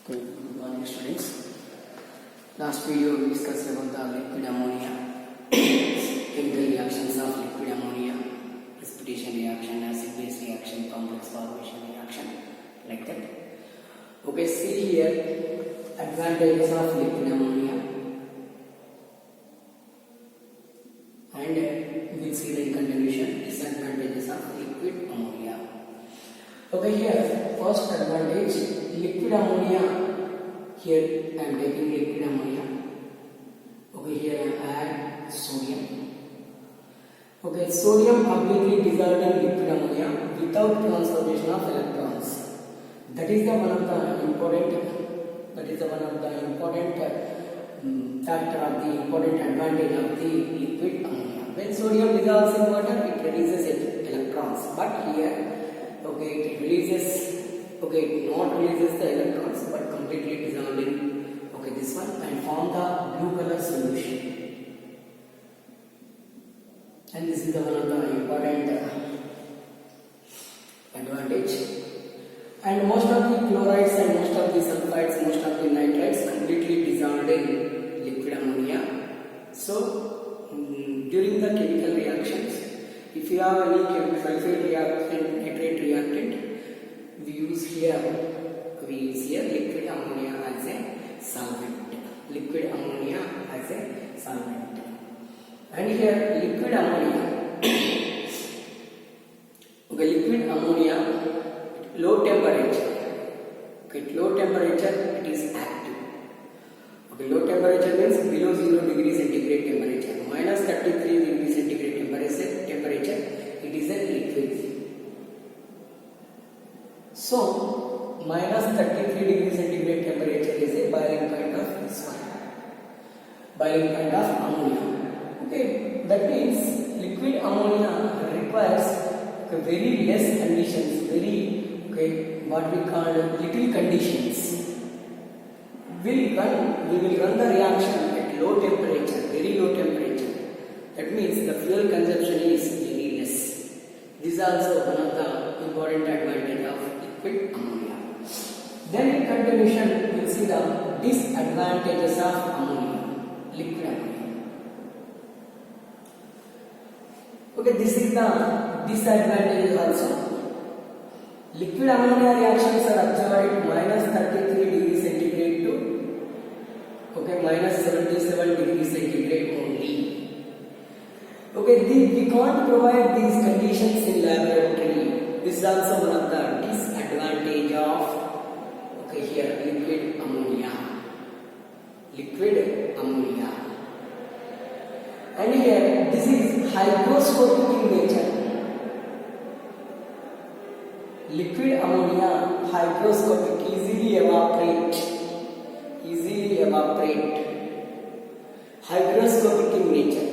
Good morning, students. Last video we discussed about the liquid ammonia, chemical reactions of liquid ammonia, precipitation reaction, acid-base reaction, complex formation reaction, like that. Okay, see here advantages of liquid ammonia, and we will see the continuation disadvantages of liquid ammonia. Okay, here first advantage, liquid ammonia. Here I am taking liquid ammonia. Okay, here I add sodium. Okay, sodium completely dissolved in liquid ammonia without transformation of electrons. That is the one of the important. Factor of the important advantage of the liquid ammonia. When sodium dissolves in water, it releases electrons. But here, okay, it releases. Okay, it not releases the electrons, but completely dissolved in this one and form the blue color solution. And this is the one of the important advantage. And most of the chlorides and most of the sulfides, most of the nitrites completely dissolved in liquid ammonia. So during the chemical reactions, if you have any sulfate reactant, nitrate reactant, we use here liquid ammonia as a solvent. Liquid ammonia as a solvent. And here liquid ammonia. Okay, liquid ammonia, low temperature. Okay, low temperature it is active. Okay, low temperature means below 0 degrees centigrade temperature. Minus 33 degrees centigrade temperature. It is a liquid. So, minus 33 degrees centigrade temperature is a boiling point of this one. Boiling point of ammonia. Okay, that means liquid ammonia requires very less conditions, what we call little conditions. We will run the reaction at low temperature, very low temperature. That means the fuel consumption is very less. This is also one of the important advantage of liquid ammonia. Then in continuation we will see the disadvantages of ammonia, liquid ammonia. Okay, this is the disadvantages also. Liquid ammonia reactions are observed at minus 33 degrees centigrade to minus 77 degrees centigrade only. Okay, we can't provide these conditions in laboratory. This is also one of the disadvantage of here liquid ammonia. Liquid ammonia. And here this is hygroscopic in nature. Liquid ammonia hygroscopic, easily evaporate. Hygroscopic in nature.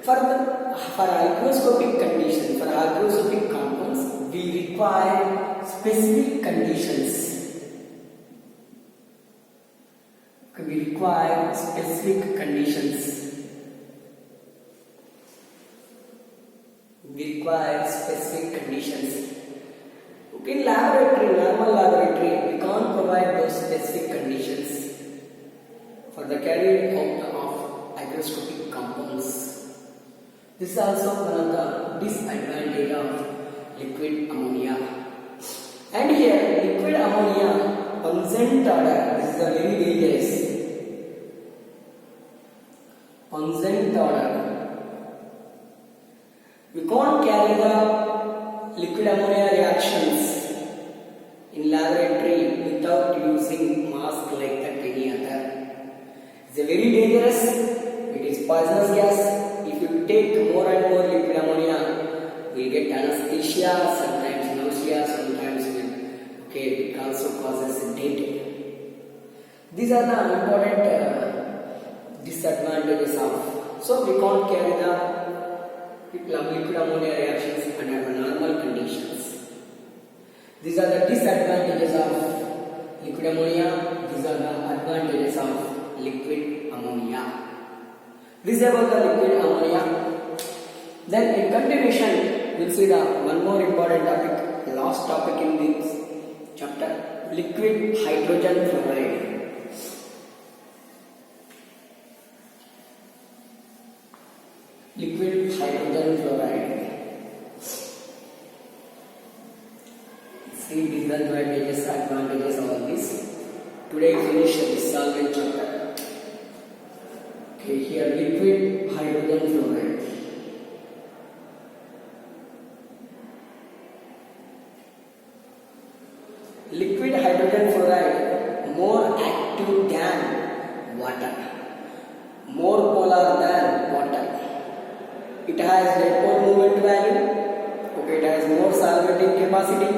For hygroscopic condition, for hygroscopic compounds, we require specific conditions. We require specific conditions. Okay, in laboratory, normal laboratory, we can't provide those specific conditions for the carrying out of hygroscopic compounds. This is also one of the disadvantages of liquid ammonia. And here, liquid ammonia, pungent odor, this is a very dangerous. Pungent odor. We can't carry the liquid ammonia reactions in laboratory without using mask like that any other. It's a very dangerous. It is poisonous gas. If you take more and more liquid ammonia, we get anesthesia, sometimes nausea, sometimes it also causes death. These are the important disadvantages of. So we can't carry the liquid ammonia reactions under normal conditions. These are the disadvantages of liquid ammonia. These are the advantages of liquid ammonia. This is about the liquid ammonia. Then in continuation, we'll see the one more important topic, last topic in this chapter. liquid hydrogen fluoride. Liquid hydrogen fluoride. See disadvantages, advantages, all this. Today finish this solvent chapter. Okay, here liquid hydrogen fluoride. Liquid hydrogen fluoride more active than water, more polar than water. It has dipole moment value. Okay, it has more solvating capacity.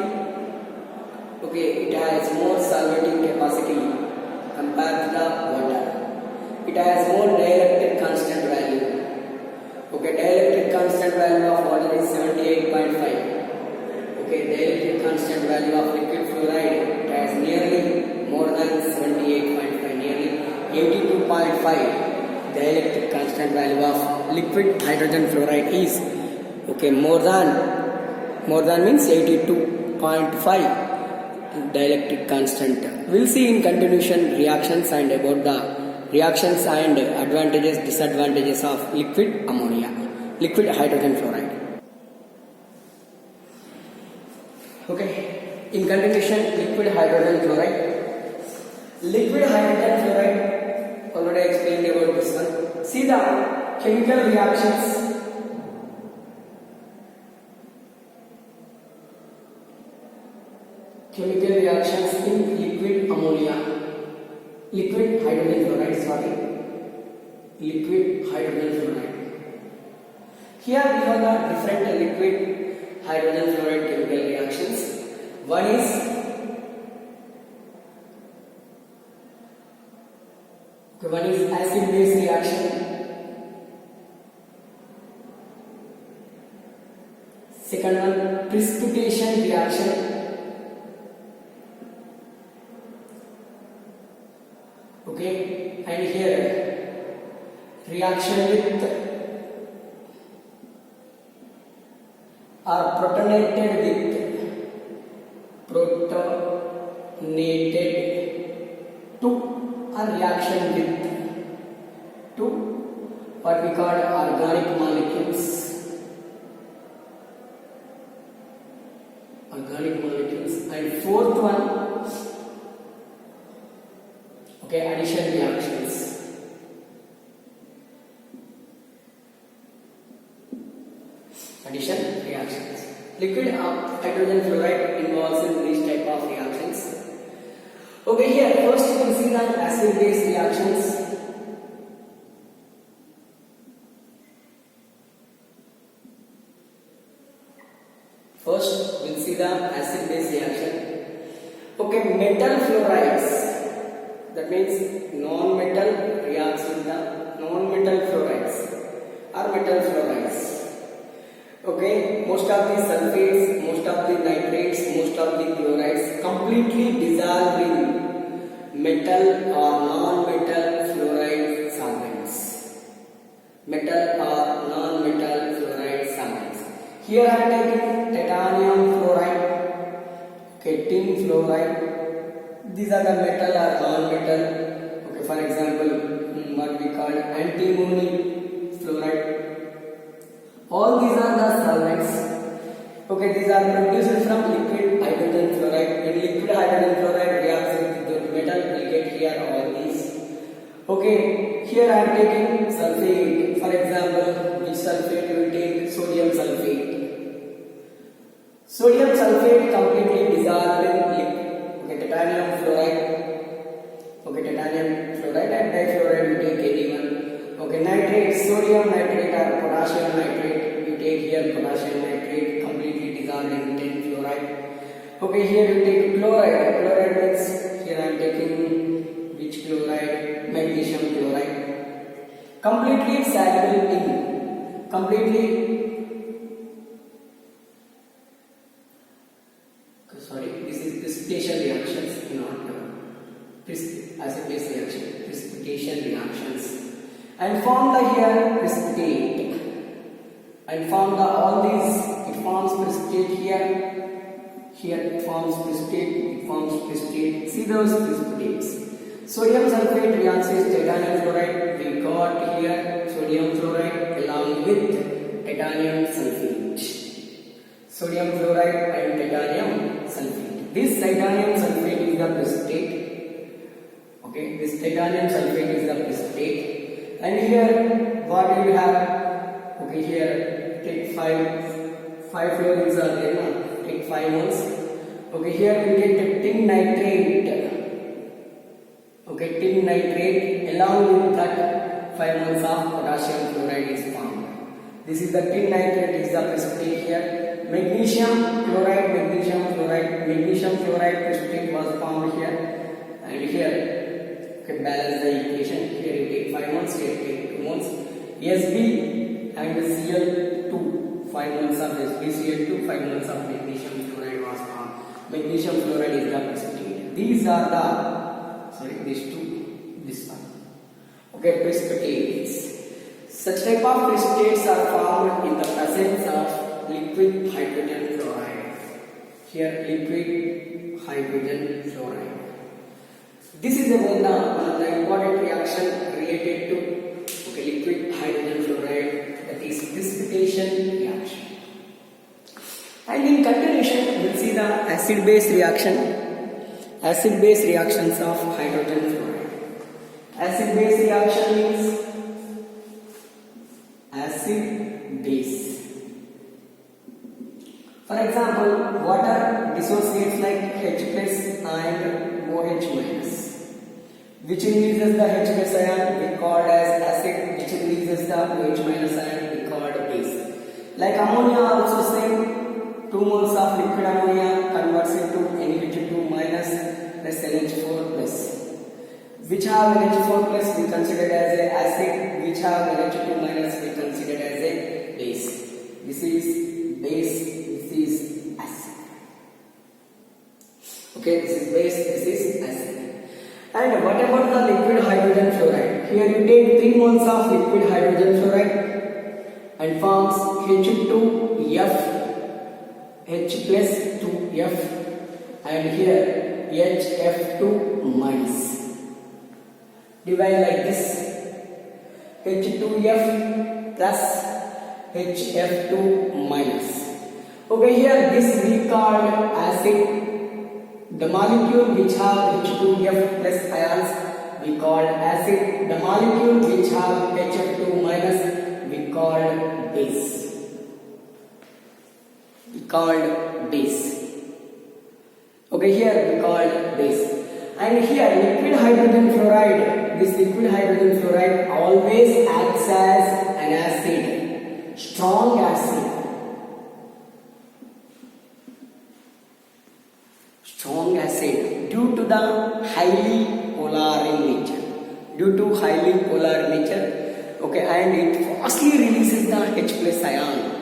Okay, it has more solvating capacity compared to the water. It has more dielectric constant value. Okay, dielectric constant value of water is 78.5. Okay, dielectric constant value of liquid fluoride, it has nearly more than 78.5, nearly 82.5. Dielectric constant value of liquid hydrogen fluoride is okay more than means 82.5 dielectric constant. We'll see in continuation reactions and about the reactions and advantages, disadvantages of liquid ammonia, liquid hydrogen fluoride. Okay, in continuation, liquid hydrogen fluoride. Liquid hydrogen fluoride, already explained about this one. See the chemical reactions. Chemical reactions in liquid ammonia. Liquid hydrogen fluoride, sorry. Liquid hydrogen fluoride. Here we have the different liquid hydrogen fluoride chemical reactions. One is acid base reaction. Second one, precipitation reaction. Okay, and here reaction with or protonated to a reaction with to what we call organic molecules. And fourth one, okay, addition reactions. Addition reactions. Liquid hydrogen fluoride involves in these type of reactions. Okay, here first you can see the acid base reactions. First we'll see the acid base reaction. Okay, metal fluorides, that means non-metal reacts with the non-metal fluorides or metal fluorides. Okay, most of the sulfates, most of the nitrates, most of the chlorides completely dissolve in metal or non-metal fluoride solvents. Metal or non-metal fluoride solvents. Here I am taking titanium fluoride, okay, tin fluoride. These are the metal or non-metal. Okay, for example, what we call antimony fluoride. All these are the solvents. Okay, these are produced from liquid hydrogen fluoride. When liquid hydrogen fluoride reacts with the metal, we get here all these. Okay, here I am taking sulfate. For example, which sulfate you will take? Sodium sulfate. Sodium sulfate completely dissolved in liquid. Okay, titanium fluoride. Okay, titanium fluoride and difluoride you take anyone. Okay, nitrate, sodium nitrate or potassium nitrate, you take here potassium nitrate, completely dissolved in tin fluoride. Okay, here you take chloride. Chloride means here I am taking which chloride? Magnesium chloride. Completely soluble in, this is precipitation reactions, not acid base reaction, precipitation reactions. And form the here precipitate and form the all these, it forms precipitate here, Here it forms precipitate, it forms precipitate. See those precipitates. Sodium sulfate reacts with titanium fluoride. We got here sodium fluoride along with titanium sulfate. Sodium fluoride and titanium sulfate. This titanium sulfate is the precipitate. Okay, this titanium sulfate is the precipitate. And here what do you have? Okay, here take five fluorines are there now. Take 5 moles. Okay, here we get the tin nitrate. Okay, tin nitrate along with that 5 moles of potassium chloride is formed. This is the tin nitrate is the precipitate here. Magnesium chloride precipitate was formed here, and here okay, balance the equation. Here you take 5 moles, here you take 2 moles. Sb and Cl2, 5 moles of SbCl2, 5 moles of magnesium chloride was formed. Magnesium chloride is the precipitate. These are the these two, this one. Okay, precipitates. Such type of precipitates are formed in the presence of liquid hydrogen fluoride. Here, liquid hydrogen fluoride. This is one of the important reaction related to liquid hydrogen fluoride, that is precipitation reaction. And in continuation, we will see the acid-base reaction. Acid-base reactions of hydrogen fluoride. Acid-base reaction means acid-base. For example, water dissociates like H plus and OH minus, which releases the H plus ion, we called as acid, which releases the OH minus ion, we called base. Like ammonia also same, 2 moles of liquid ammonia converts into NH2 minus plus NH4 plus. Which have NH4 plus we considered as a acid, which have NH2 minus we considered as a base. This is base, this is acid. Okay, this is base, this is acid. And what about the liquid hydrogen fluoride? Here you take 3 moles of liquid hydrogen fluoride and forms H2F, H plus 2F, and here HF2 minus. Divide like this, H2F plus HF2 minus. Okay, here this we called acid. The molecule which have H2F plus ions we called acid. The molecule which have HF2 minus we called base. We called base. Okay, here we called base. And here liquid hydrogen fluoride, this liquid hydrogen fluoride always acts as an acid, strong acid. Strong acid due to the highly polar in nature. Due to highly polar nature, okay, and it fastly releases the H plus ion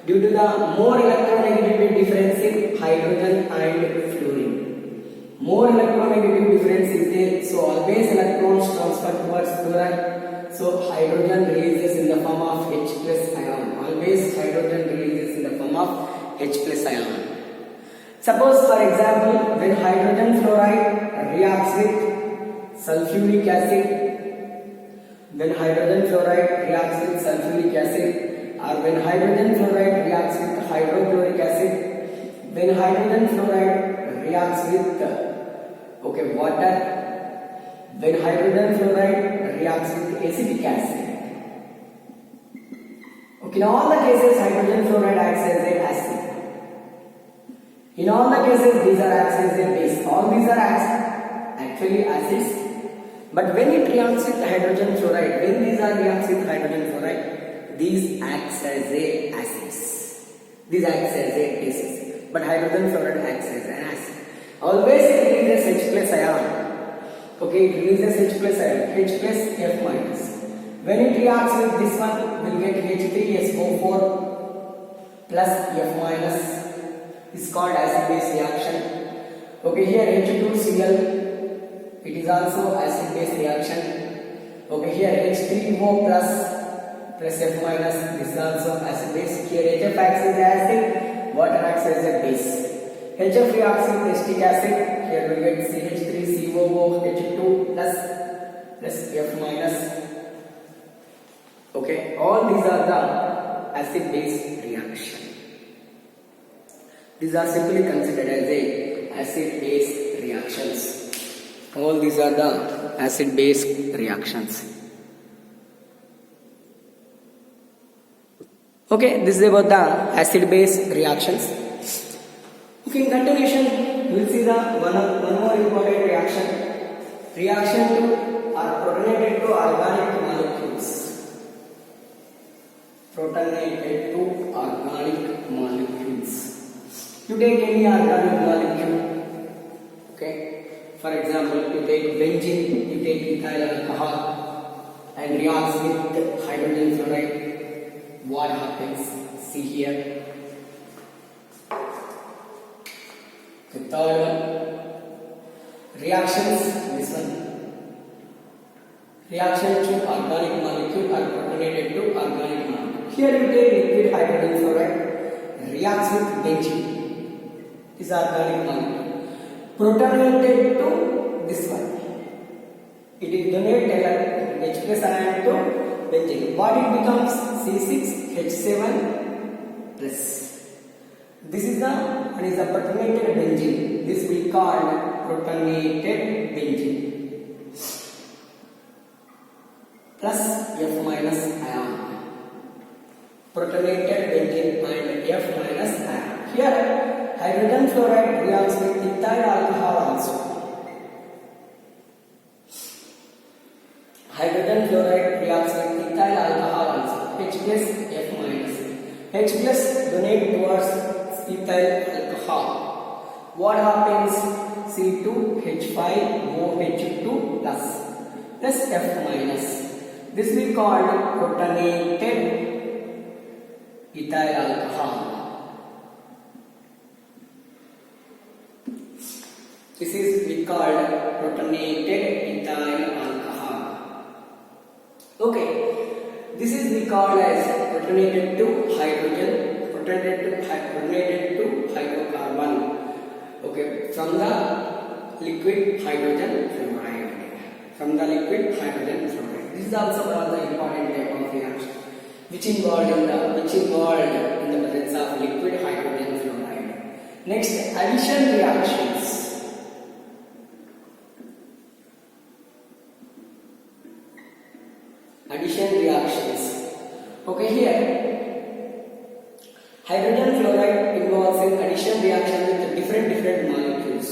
due to the more electronegativity difference in hydrogen and fluorine. More electronegative difference is there, so always electrons transfer towards fluoride. So hydrogen releases in the form of H plus ion. Always hydrogen releases in the form of H plus ion. Suppose for example, when hydrogen fluoride reacts with sulfuric acid, when hydrogen fluoride reacts with sulfuric acid, or when hydrogen fluoride reacts with hydrochloric acid, when hydrogen fluoride reacts with water, when hydrogen fluoride reacts with acetic acid. Okay, in all the cases hydrogen fluoride acts as a acid. In all the cases these are acts as a base. All these are actually acids. But when it reacts with hydrogen fluoride, when these are reacts with hydrogen fluoride, these acts as a acids. These acts as a bases. But hydrogen fluoride acts as an acid. Always it releases H plus ion. Okay, it releases H plus ion, H plus F minus. When it reacts with this one, we will get H3SO4 plus F minus. Is called acid-base reaction. Okay, here H2Cl, it is also acid-base reaction. Okay, here H3O plus F minus, this is also acid-base. Here HF acts as acid, water acts as a base. HF reacts with acetic acid. Here we get CH3COOH2 plus F minus. Okay, all these are the acid-base reaction. These are simply considered as a acid-base reactions. All these are the acid-base reactions. Okay, this is about the acid-base reactions. Okay, in continuation, we will see the one more important reaction. Reaction to or protonated to organic molecules. Protonated to organic molecules. You take any organic molecule. Okay. For example, you take benzene, you take ethyl alcohol, and reacts with hydrogen fluoride. What happens? See here. The third one, reactions. This one, reaction to organic molecule or protonated to organic molecule. Here you take liquid hydrogen fluoride, reacts with benzene. This organic molecule. Protonated to this one. It is donated H plus ion to benzene. What it becomes? C6H7 plus. This is the protonated benzene. This we call protonated benzene plus F minus ion. Protonated benzene and F minus ion. Here hydrogen fluoride reacts with ethyl alcohol also. Hydrogen fluoride reacts with ethyl alcohol also. H plus F minus. H plus donate towards ethyl alcohol. What happens? C2H5OH2 plus F minus. This we call protonated ethyl alcohol. This is we called protonated ethyl alcohol. Okay, this is we called as protonated to hydrogen, protonated to hydrocarbon. Okay, from the liquid hydrogen fluoride. From the liquid hydrogen fluoride. This is also one of the important type of reaction which involved in the presence of liquid hydrogen fluoride. Next, addition reactions. Addition reactions. Okay, here hydrogen fluoride involves in addition reaction with different molecules.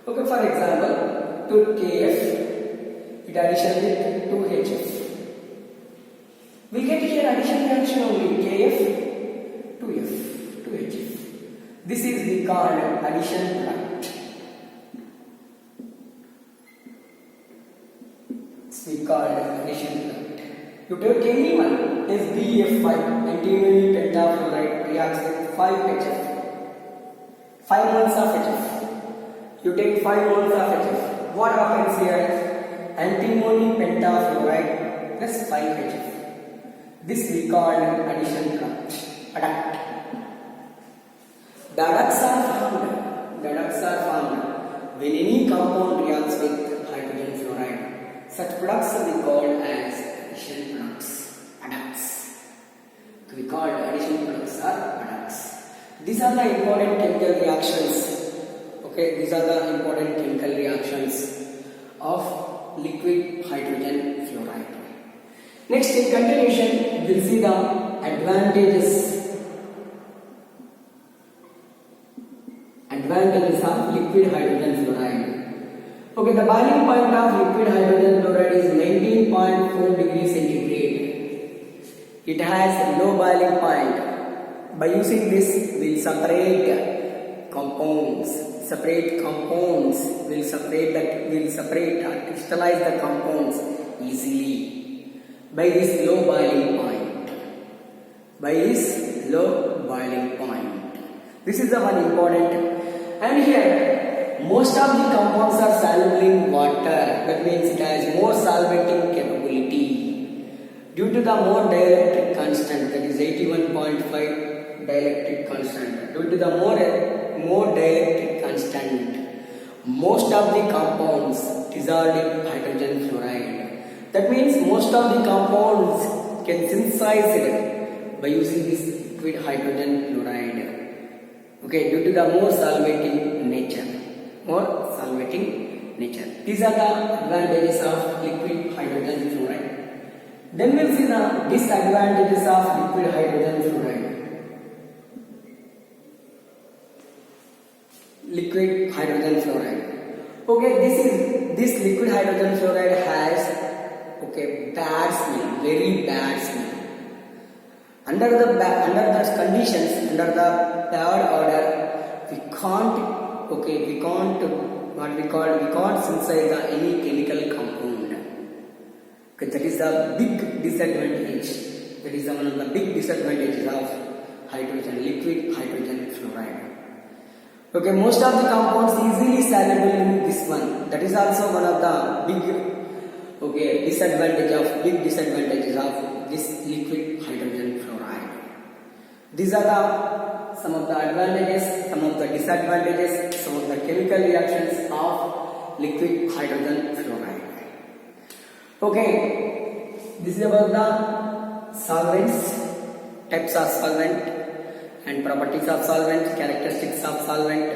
Okay, for example, to KF, it addition with 2HF. We get here addition reaction only KF, 2F, 2HF. This is we called addition product. We called addition product. You take any one, SbF5, antimony pentafluoride reacts with 5HF. 5 moles of HF. You take 5 moles of HF. What happens here? Antimony pentafluoride plus 5HF. This we call addition product. Adduct. The adducts are formed when any compound reacts with hydrogen fluoride. Such products we call as addition products. Adducts. We call addition products are adducts. These are the important chemical reactions. Okay, these are the important chemical reactions of liquid hydrogen fluoride. Next, in continuation, we will see the advantages of liquid hydrogen fluoride. Okay, the boiling point of liquid hydrogen fluoride is 19.4 degrees centigrade. It has low boiling point. By using this, we will separate compounds. Will separate or crystallize the compounds easily by this low boiling point. This is the one important. And here, most of the compounds are soluble in water. That means it has more solventing capability. Due to the more dielectric constant, that is 81.5 dielectric constant. Due to the more more dielectric constant. Most of the compounds dissolved in hydrogen fluoride. That means most of the compounds can synthesized by using this liquid hydrogen fluoride. Okay, due to the more solvating nature. These are the advantages of liquid hydrogen fluoride. Then we'll see the disadvantages of liquid hydrogen fluoride. Liquid hydrogen fluoride. Okay, this liquid hydrogen fluoride has bad smell, very bad smell. Under the conditions, under the bad odor, we can't synthesize any chemical compound. Okay, that is the big disadvantage. That is one of the big disadvantages of liquid hydrogen fluoride. Okay, most of the compounds easily soluble in this one. That is also one of the big disadvantages of this liquid hydrogen fluoride. These are some of the advantages, some of the disadvantages, some of the chemical reactions of liquid hydrogen fluoride. Okay, this is about the solvents, types of solvent and properties of solvent, characteristics of solvent,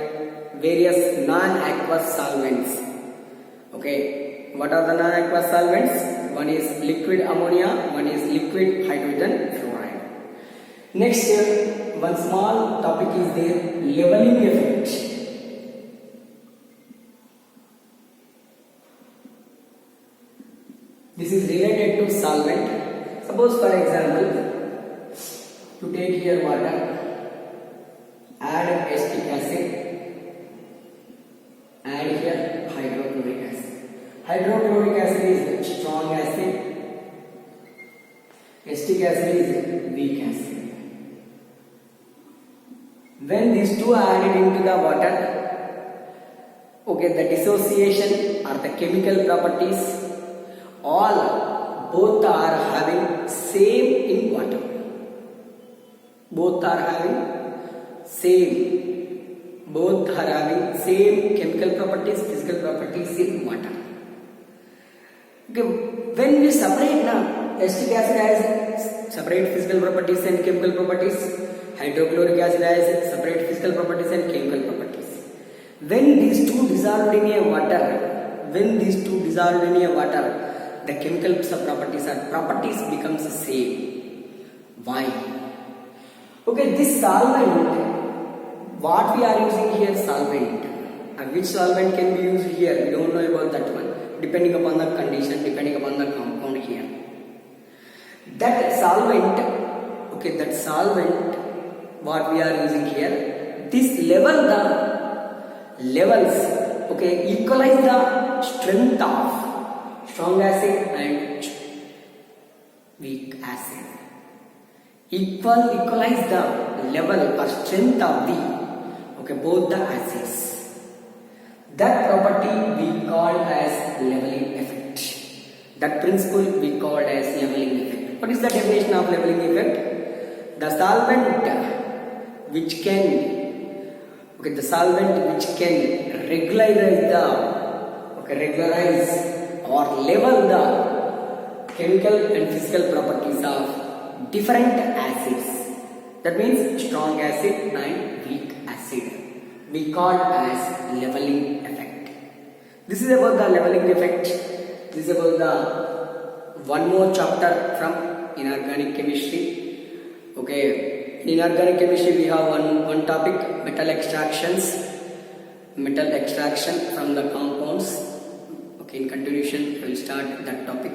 various non-aqueous solvents. Okay, what are the non-aqueous solvents? One is liquid ammonia, one is liquid hydrogen fluoride. Next, one small topic is there, leveling effect. This is related to solvent. Suppose for example, to take here water, add acetic acid, add here hydrochloric acid. Hydrochloric acid is strong acid, acetic acid is weak acid. When these two are added into the water, the dissociation or the chemical properties, both are having same in water. Both are having same chemical properties, physical properties in water. Okay, when we separate now, acetic acid has separate physical properties and chemical properties. Hydrochloric acid has separate physical properties and chemical properties. When these two dissolved in a water, the chemical properties becomes the same. Why? Okay, this solvent, what we are using here, solvent. And which solvent can be used here? We don't know about that one. Depending upon the condition, depending upon the compound here. That solvent, what we are using here, this levels, equalize the strength of strong acid and weak acid. Equalize the level or strength of both the acids. That property we call as leveling effect. That principle we call as leveling effect. What is the definition of leveling effect? The solvent which can regularize or level the chemical and physical properties of different acids. That means strong acid and weak acid. We call as leveling effect. This is about the leveling effect. This is about the one more chapter from inorganic chemistry. In inorganic chemistry we have one topic, metal extraction from the compounds. In continuation we will start that topic.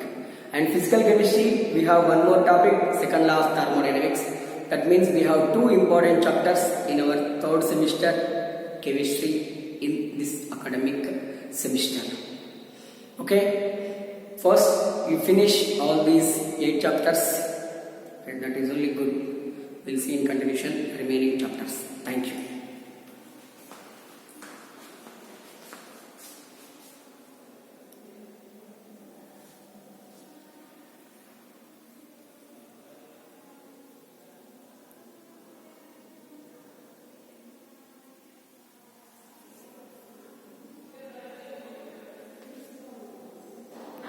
And physical chemistry we have one more topic, second law of thermodynamics. That means we have two important chapters in our third semester chemistry in this academic semester. Okay, first you finish all these 8 chapters, and that is only good. We'll see in continuation remaining chapters. Thank you.